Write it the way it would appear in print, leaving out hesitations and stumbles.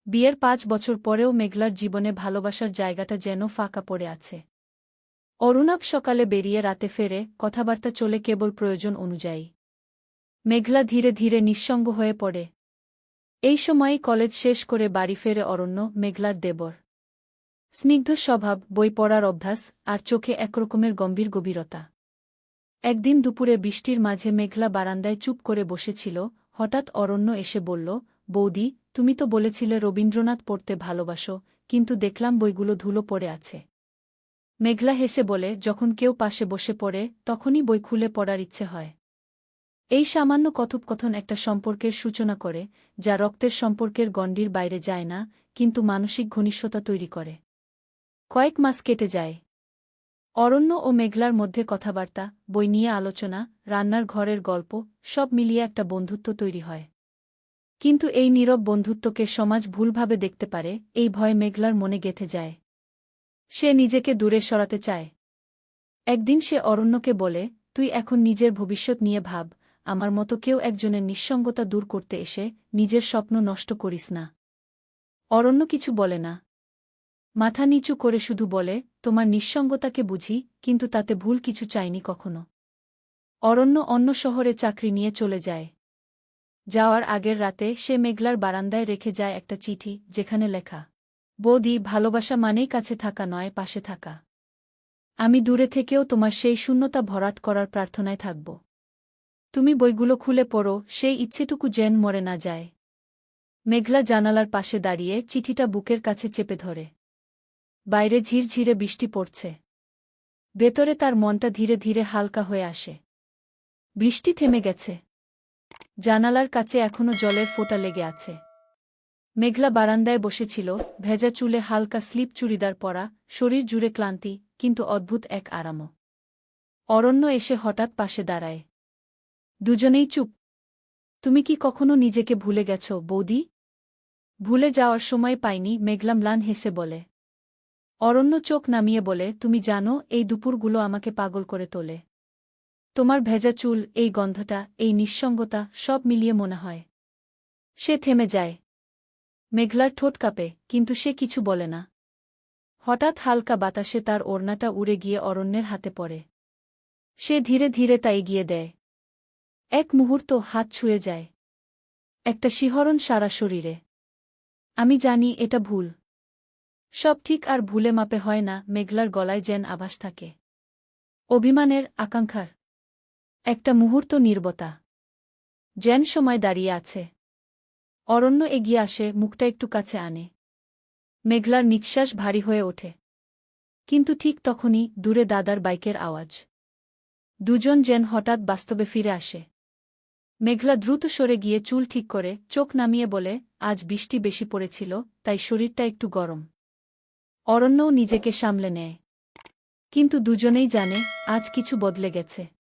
বিয়ের ৫ বছর পরেও মেঘলার জীবনে ভালোবাসার জায়গাটা যেন ফাঁকা পড়ে আছে। অরুণাভ সকালে বেরিয়ে রাতে ফেরে, কথাবার্তা চলে কেবল প্রয়োজন অনুযায়ী। মেঘলা ধীরে ধীরে নিঃসঙ্গ হয়ে পড়ে। এই সময়েই কলেজ শেষ করে বাড়ি ফেরে অরণ্য, মেঘলার দেবর। স্নিগ্ধ স্বভাব, বই পড়ার অভ্যাস, আর চোখে একরকমের গম্ভীর গভীরতা। একদিন দুপুরে বৃষ্টির মাঝে মেঘলা বারান্দায় চুপ করে বসেছিল। হঠাৎ অরণ্য এসে বলল, বৌদি, তুমি তো বলেছিলে রবীন্দ্রনাথ পড়তে ভালোবাসো, কিন্তু দেখলাম বইগুলো ধুলো পড়ে আছে। মেঘলা হেসে বলে, যখন কেউ পাশে বসে পড়ে তখনই বই খুলে পড়ার ইচ্ছে হয়। এই সামান্য কথোপকথন একটা সম্পর্কের সূচনা করে, যা রক্তের সম্পর্কের গণ্ডির বাইরে যায় না, কিন্তু মানসিক ঘনিষ্ঠতা তৈরি করে। কয়েক মাস কেটে যায়। অরণ্য ও মেঘলার মধ্যে কথাবার্তা, বই নিয়ে আলোচনা, রান্নার ঘরের গল্প, সব মিলিয়ে একটা বন্ধুত্ব তৈরি হয়। কিন্তু এই নীরব বন্ধুত্বকে সমাজ ভুলভাবে দেখতে পারে, এই ভয় মেঘলার মনে গেঁথে যায়। সে নিজেকে দূরে সরাতে চায়। একদিন সে অরণ্যকে বলে, তুই এখন নিজের ভবিষ্যৎ নিয়ে ভাব, আমার মতো কেউ একজনের নিঃসঙ্গতা দূর করতে এসে নিজের স্বপ্ন নষ্ট করিস না। অরণ্য কিছু বলে না। মাথা নিচু করে শুধু বলে, তোমার নিঃসঙ্গতাকে বুঝি, কিন্তু তাতে ভুল কিছু চাইনি কখনো। অরণ্য অন্য শহরে চাকরি নিয়ে চলে যায়। যাওয়ার আগের রাতে সে মেঘলার বারান্দায় রেখে যায় একটা চিঠি, যেখানে লেখা, বৌদি, ভালোবাসা মানেই কাছে থাকা নয়, পাশে থাকা। আমি দূরে থেকেও তোমার সেই শূন্যতা ভরাট করার প্রার্থনায় থাকব। তুমি বইগুলো খুলে পড়ো, সেই ইচ্ছেটুকু যেন মরে না যায়। মেঘলা জানালার পাশে দাঁড়িয়ে চিঠিটা বুকের কাছে চেপে ধরে। বাইরে ঝিরঝিরে বৃষ্টি পড়ছে। ভেতরে তার মনটা ধীরে ধীরে হালকা হয়ে আসে। বৃষ্টি থেমে গেছে। জানালার কাছে এখনো জলের ফোঁটা লেগে আছে। মেঘলা বারান্দায় বসেছিল, ভেজা চুলে হালকা স্লিপ চুড়িদার পরা, শরীর জুড়ে ক্লান্তি, কিন্তু অদ্ভুত এক আরামও। অরণ্য এসে হঠাৎ পাশে দাঁড়ায়। দুজনেই চুপ। তুমি কি কখনো নিজেকে ভুলে গেছ, বৌদি? ভুলে যাওয়ার সময় পাইনি, মেঘলা ম্লান হেসে বলে। অরণ্য চোখ নামিয়ে বলে, তুমি জানো, এই দুপুরগুলো আমাকে পাগল করে তোলে। তোমার ভেজা চুল, এই গন্ধটা, এই নিঃসঙ্গতা, সব মিলিয়ে মনে হয়। সে থেমে যায়। মেঘলার ঠোঁট কাঁপে, কিন্তু সে কিছু বলে না। হঠাৎ হালকা বাতাসে তার ওড়নাটা উড়ে গিয়ে অরণ্যের হাতে পড়ে। সে ধীরে ধীরে তা এগিয়ে দেয়। এক মুহূর্ত হাত ছুঁয়ে যায়। একটা শিহরণ সারা শরীরে। আমি জানি এটা ভুল। সব ঠিক আর ভুলে মাপে হয় না, মেঘলার গলায় যেন আভাস থাকে। অভিমানের, আকাঙ্ক্ষার। একটা মুহূর্ত নীরবতা। যেন সময় দাঁড়িয়ে আছে। অরণ্য এগিয়ে আসে, মুখটা একটু কাছে আনে। মেঘলার নিঃশ্বাস ভারী হয়ে ওঠে। কিন্তু ঠিক তখনই দূরে দাদার বাইকের আওয়াজ। দুজন যেন হঠাৎ বাস্তবে ফিরে আসে। মেঘলা দ্রুত সরে গিয়ে চুল ঠিক করে, চোখ নামিয়ে বলে, আজ বৃষ্টি বেশি পড়েছিল, তাই শরীরটা একটু গরম। অরণ্যও নিজেকে সামলে নেয়। কিন্তু দুজনেই জানে, আজ কিছু বদলে গেছে।